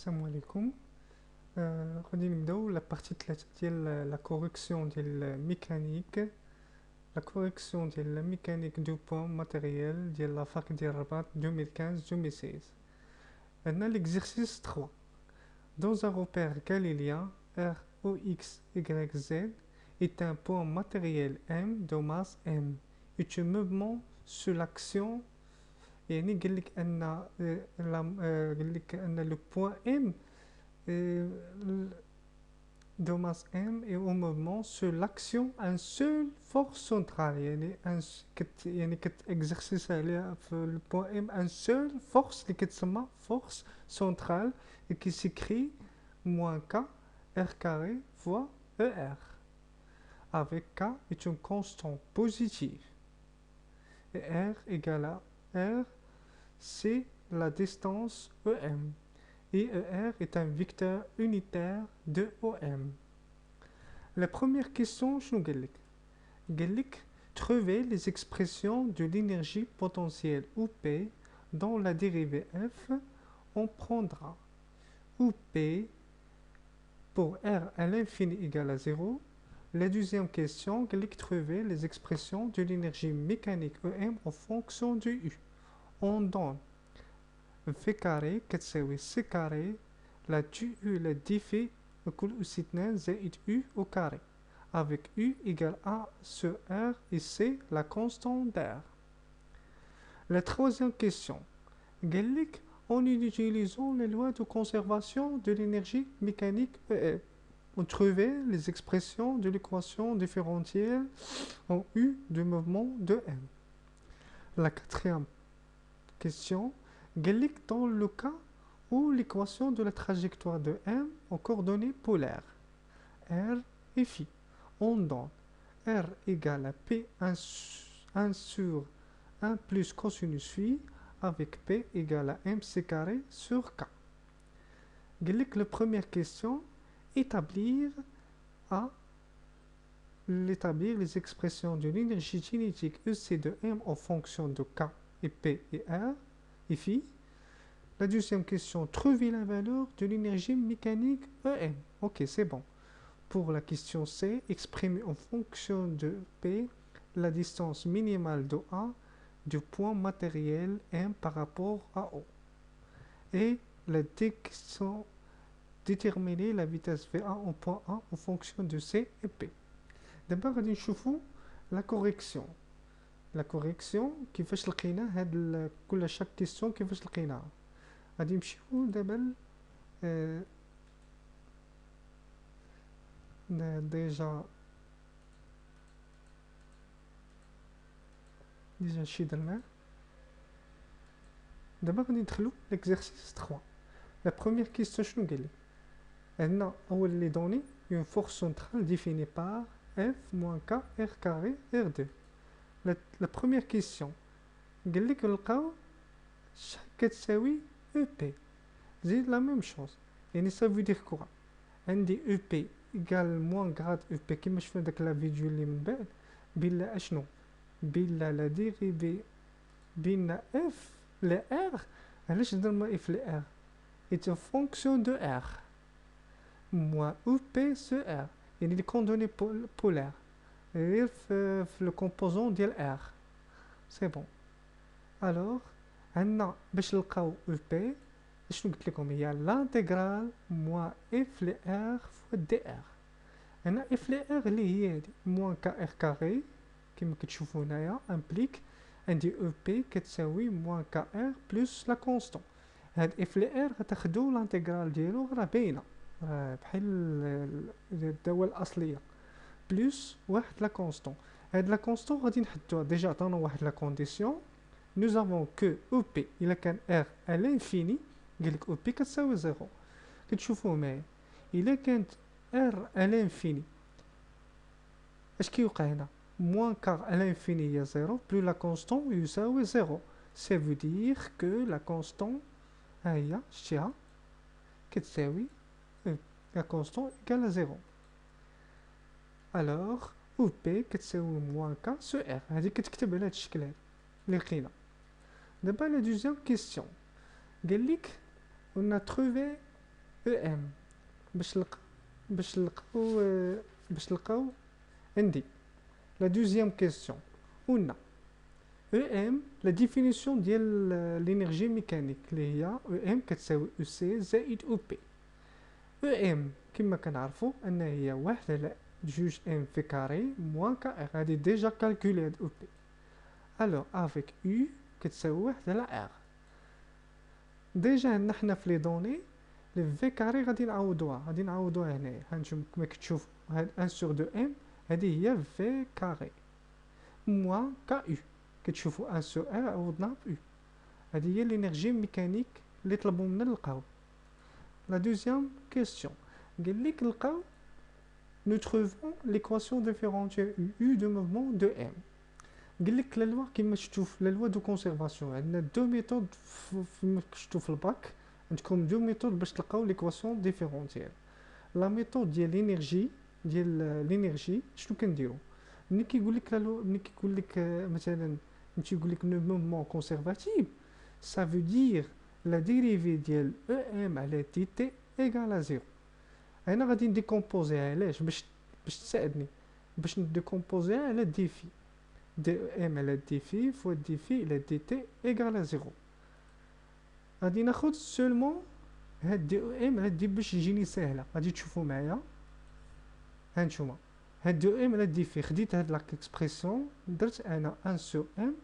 السلام عليكم. غادي نبداو لا بارتي 3 ديال لا كوريكسيون ديال الميكانيك. لا كوريكسيون ديال لا ميكانيك دو بوان ماتيريال ديال لا فاك ديال الرباط 2015-2016. عندنا l'exercice 3. Dans un repère galiléen, R O X Y Z est un point matériel M de masse M est un mouvement sur l'action. يعني قال لك ان قال لك ان لو بوان M de masse M est au mouvement sur l'action un seul force centrale. يعني كتexercice عليها في البوان M un seul force اللي كتسمى force centrale et qui s'écrit moins K R carré fois ER avec K est une constante positive et R égale à R, c'est la distance EM. Et ER est un vecteur unitaire de OM. La première question, je nous dis trouver les expressions de l'énergie potentielle UP dans la dérivée F. On prendra UP pour R à l'infini égale à 0. La deuxième question, trouver les expressions de l'énergie mécanique EM en fonction du U. On donne V carré كتساوي C carré la du U la dφ كل أس 2 زائد U au carré avec U égale A sur R et C la constante d'air. La troisième question, en utilisant les lois de conservation de l'énergie mécanique EM, on trouvait les expressions de l'équation différentielle en U du mouvement de M. La quatrième question, dans le cas où l'équation de la trajectoire de M en coordonnées polaires, R et phi, on donne R égale à P 1 sur 1 plus cosinus phi avec P égale à MC carré sur K. La première question, établir les expressions de l'énergie cinétique EC de M en fonction de K et P et R et phi. La deuxième question, trouver la valeur de l'énergie mécanique EM. Ok, c'est bon. Pour la question C, exprimer en fonction de P la distance minimale de A du point matériel M par rapport à O. Et la question, déterminer la vitesse VA en point A en fonction de C et P. D'abord, غادي نشوفوا la correction. La correction كيفاش لقينا هاد كل chaque question كيفاش لقيناها. غادي نمشيو دابا ديجا شي درناه. دابا غادي ندخلو l'exercice 3. La première question شنو قال لي؟ عندنا اول لي دوني une force centrale définie par F moins K R carré R2. La première question قال لك نلقاو شحال كتساوي EP. زيد la même chose. يعني ça veut dire quoi؟ عندي EP égale moins grade EP كيما شفنا داك لا فيديو اللي من بعد بلا اشنو؟ بلا لا ديريفي بين F ل R. علاش درنا F ل R؟ est une fonction de R moins UP sur R. يعني les coordonnées polaires غير في le composant ديال R. c'est bon. alors عندنا باش نلقاو UP شنو قلت لكم هي l'intégrale moins F ل R fois dr. هنا F ل R اللي هي هادي moins KR carré كما كتشوفوا هنايا implique عندي EP كتساوي moins KR plus la constante. هاد F ل R غتاخدو l'intégrale ديالو راه باينه بحال الدوال الاصليه بلس واحد لا كونستون. هاد لا كونستون غادي نحدوها ديجا عطانا واحد لا كونديسيون. nous avons que OP الا كان R à l'infini قالك OP كتساوي 0. كتشوفوا معايا الا كانت R à l'infini اش كيوقع هنا؟ moins car à l'infini هي 0 plus la constante يساوي 0. ça veut dire que la constante ها هي شتيها كتساوي la constante égale à 0. alors OP كتساوي moins K sur R. هذه كتكتب على هذا الشكل هذا اللي لقينا. دابا la deuxième question قال لك on a trouvé EM. باش نلقاو باش نلقاو باش نلقاو عندي la deuxième question. On a EM, la définition de l'énergie mécanique اللي هي EM كتساوي EC زائد OP. EM كما كنعرفوا ان هي 1 على 2 M في كاري موان KR. هذه ديجا كالكولي هاد OP. Alors avec U كتساوي 1 على R. ديجا عندنا حنا في لي دوني لي في كاري غادي نعوضوها هنايا. هانتوما كما كتشوفوا هاد 1 sur 2 M هذه هي في كاري موان KU. كتشوفوا 1 sur R عوضناها ب U. هذه هي l'énergie mécanique اللي طلبوا منا نلقاو. La deuxième question. قال لك نلقاو nous trouvons l'équation différentielle U de mouvement de M. قال لك لا لوا كيما شفتوا في لا لوا دو كونسيرفاسيون عندنا دو ميثود كيما شفتوا في الباك. عندكم دو ميثود باش تلقاو ليكواسيون ديفيرونسيال. لا ميثود ديال لينيرجي شنو كنديروا ملي كيقول لك ملي كيقول لك مثلا ملي تيقول لك لو مومون كونسيرفاتيف ça veut dire la dérivée ديال EM على DT égale à 0. انا غادي نديكومبوزيها علاش باش تساعدني باش نديكومبوزيها على دي في دي ام على دي في فوا دي في على دي تي ايغال 0. غادي ناخذ سولمون هاد دي ام على دي باش تجيني ساهله. غادي تشوفوا معايا هانتوما هاد دي ام على دي في خديت هاد لاك اكسبريسيون درت انا 1 سو ام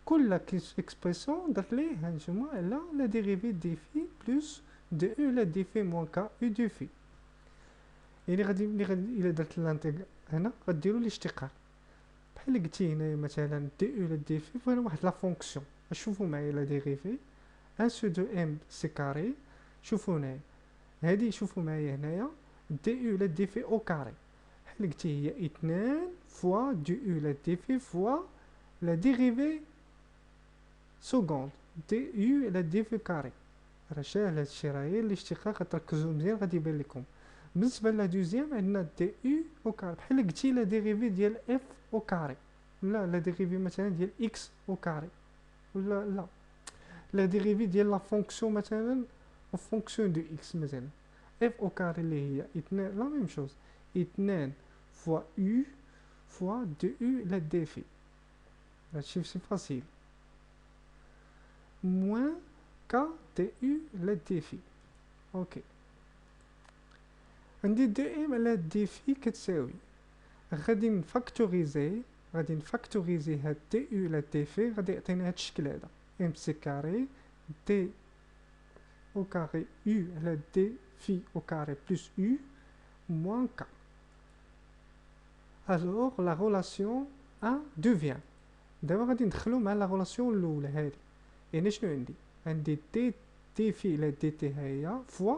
كل اكسبريسيون درت ليه هانتوما على لا ديريفي دي في بلس دي او على دي في موان كا او دي في. يعني غادي الا درت لانتيغ هنا غديروا الاشتقاق بحال قلتي هنايا مثلا دي او على دي في فوالا واحد لا فونكسيون. شوفوا معايا لا ديريفي 1 سو 2 ام سي كاري. شوفوا هنايا هادي شوفوا معايا هنايا دي او على دي في او كاري بحال قلتي هي 2 فوا دي او على دي في فوا لا ديريفي سكوند دي او على دي في كاري. راه ساهل هادشي راه غير الاشتقاق تركزوا مزيان غادي يبان لكم. بالنسبه لا دوزيام عندنا دي او او كاري بحال قلتي لا ديريفي ديال اف او كاري ولا لا ديريفي مثلا ديال اكس او كاري ولا لا لا ديريفي ديال لا فونكسيون مثلا فونكسيون دو اكس مثلا اف او كاري اللي هي 2 لا ميم شوز 2 فوا يو فوا دو او لا دي في. هادشي سي فاسيل موان كا دي او لا دي في. اوكي عندي دي ام على دي في كتساوي غادي نفاكتوريزي هاد دي او على دي في غادي يعطينا هاد الشكل هذا ام سي كاري دي او كاري يو على دي في او كاري بلس يو موان كا. الوغ لا ريلاسيون ان دوفيان دابا غادي ندخلو مع لا ريلاسيون الاولى هادي. يعني شنو عندي دي في على دي تي هي فوا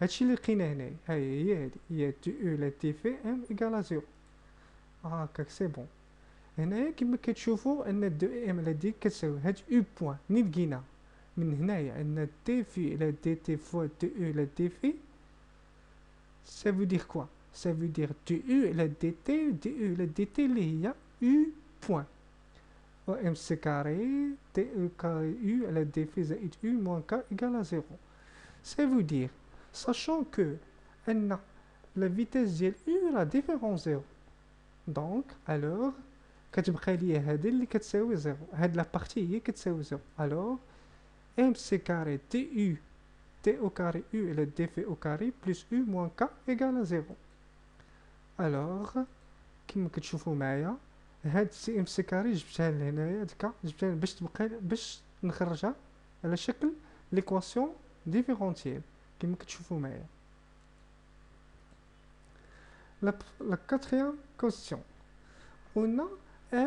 هادشي اللي لقينا هنايا هي هادي هي دي او لا دي في ام ايكال 0. هاكاك سي بون. هنايا كما كتشوفوا ان دي ام على دي كتساوي هاد او بوين منين لقينا من هنايا عندنا دي في على دي تي فوا دي او على دي في ça veut dire quoi ça veut dire دي او على دي تي دي او على دي تي اللي هي او بوين و ام سي كاري دي او كاري او على دي في زائد او موان كا ايكال 0. ça veut dire sachant que la vitesse ديال U la différence 0 donc alors كتبقى ليا هذه اللي كتساوي 0 هاد لا بارتي هي كتساوي 0 alors m c carré du t au carré U على d في au carré plus U moins k égale 0. alors كما كتشوفوا معايا هاد سي ام سي كاري جبتها لهنايا هادكا جبتها باش نخرجها على شكل ليكواسيون ديفيرونتيال كما كتشوفوا معايا. La quatrième question. On a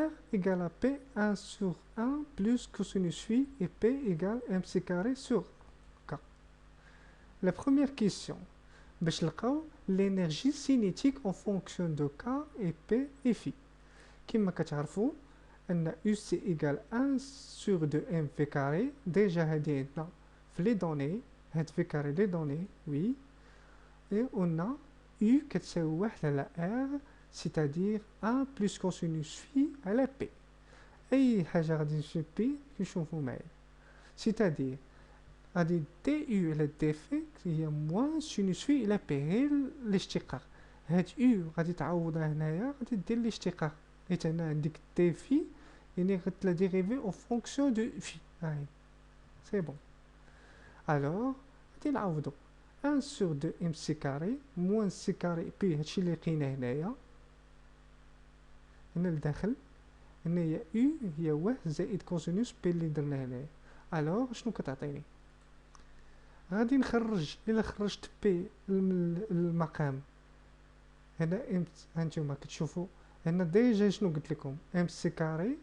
R égale à P1 sur 1 plus cosinus phi et P égale MC carré sur K. La première question. باش نلقاو l'énergie cinétique en fonction de K et P et phi. كما كتعرفوا أن UC égale 1 sur 2 mv carré. déjà هادي عندنا في les données هاد v carré les données oui. et on a U كتساوي 1 على R c'est-à-dire 1 plus cosinus phi على P. أي حاجة غادي نشوف P كنشوفو معايا c'est-à-dire غادي دي يو على دي في هي موان سينوس في الى بي، هي الاشتقاق. هاد يو غادي تعوضها هنايا، غادي دير الاشتقاق، حيت هنا عندك دي في يعني غتلا ديريفي او فونكسيون دو في. هاي سي بون. الوغ غادي نعوضو 1 sur 2 ام سي كاري موان سي كاري بي، هادشي اللي لقينا هنايا هنا لداخل. هنايا يو هي 1 زائد كوسينوس بي اللي درنا هنايا. الوغ شنو كتعطيني؟ غادي نخرج، الا خرجت بي المقام هنا ام، هانتوما كتشوفوا هنا ديجا شنو قلت لكم، ام سي كاري.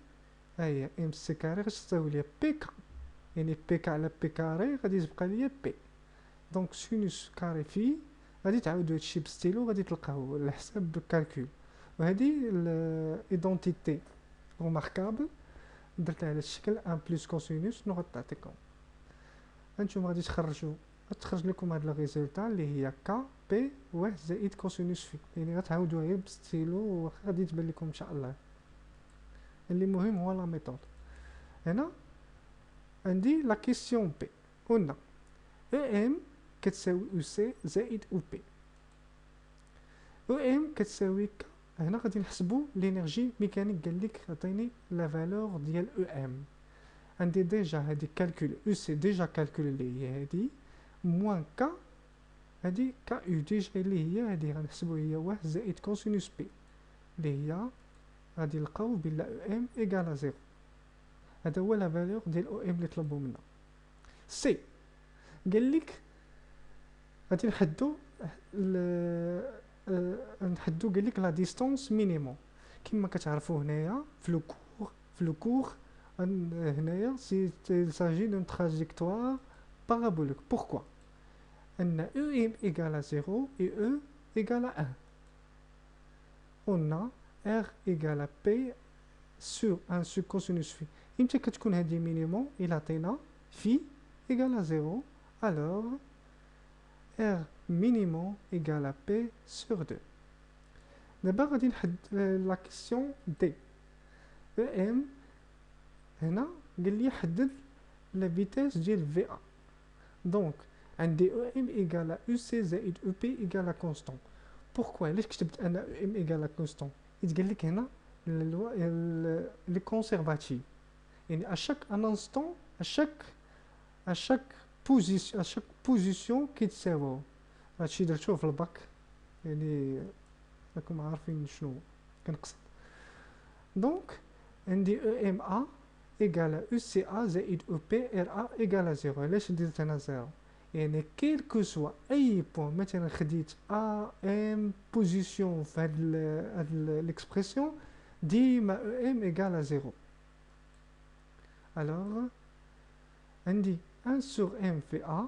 هي ام سي كاري غتساوي ليا بي كا، يعني بي كا على بي كاري غادي تبقى ليا بي. دونك سينوس كاري في غادي تعاودوا هادشي بستيلو غادي تلقاوه على حساب الكالكول. وهذه الايدونتيتي روماركابل درتها على الشكل ان بلس كوسينوس. شنو غتعطيكم؟ هانتوما غادي تخرجوا، غتخرج لكم هاد الريزولتا اللي هي كا بي 1 زائد كوسينوس في، يعني غتعاودوها غير بستيلو غادي تبان لكم ان شاء الله. اللي مهم هو لا ميثود. هنا عندي لا كيسيون بي، قلنا او ام كتساوي او سي زائد او بي. او ام كتساوي ك، هنا غادي نحسبوا لينيرجي ميكانيك. قال لك عطيني لا فالور ديال او ام. عندي ديجا هادي كالكول او سي ديجا كالكول اللي هي هادي موان ك، هادي ك او ديجا اللي هي هادي غنحسبوا هي 1 زائد كوسينوس بي اللي هي غادي نلقاو بلا او ام ايكال زيرو. هذا هو لا فالور ديال او ام اللي طلبوا منا. سي قال لك غادي نحدو نحدو قال لك لا ديستونس مينيموم. كما كتعرفوا هنايا في لو كور هنايا سي ساجي دون تراجيكتوار بارابوليك. بوركوا؟ ان او ام ايكال 0 et e égale à 1. On a r égale à p sur 1 sur cosinus phi. امتى كتكون هذه مينيموم؟ الى عطينا phi égale à 0 alors r minimum égale à p sur 2. دابا غادي نحد لا كيسيون دي. او ام هنا قال لي حدد لا فيتاس ديال في ا. دونك عندي او ام ايكال او سي زائد او بي ايكال كونستون. بوركوا؟ علاش كتبت انا او ام ايكال كونستون؟ حيت قال لك هنا لي كونسيرفاتيف، يعني اشاك ان انستون اشاك بوزيسيون كيتساواو. هادشي درتوه في الباك، يعني راكم عارفين شنو كنقصد. دونك عندي او ام ا ايكال او سي ا زائد او بي ار ا ايكال 0. علاش درت هنا 0؟ يعني كيل كو سوا اي بوين، مثلا خديت ا ام بوزيسيون في هاد ليكسبرسيون ديما او ام ايكال 0. الوغ عندي 1 sur m في a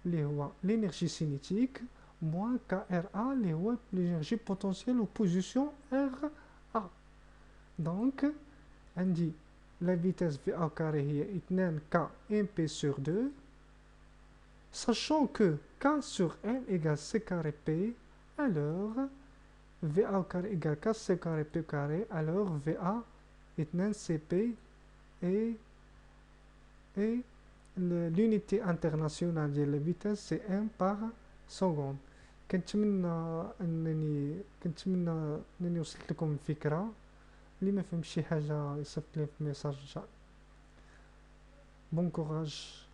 اللي هو l'énergie cinétique moins KRA اللي هو l'énergie potentielle ou position RA. donc عندي la vitesse VA carré هي 2 K MP sur 2, sachant que K sur M égale C carré P, alors VA carré égale K C carré P carré, alors VA 2 CP et l'unité internationale ديال la vitesse c'est m par seconde. كنتمنى انني وصلت لكم الفكره. اللي ما فهمش شي حاجه يصيفط لي في ميساج. بون كوراج.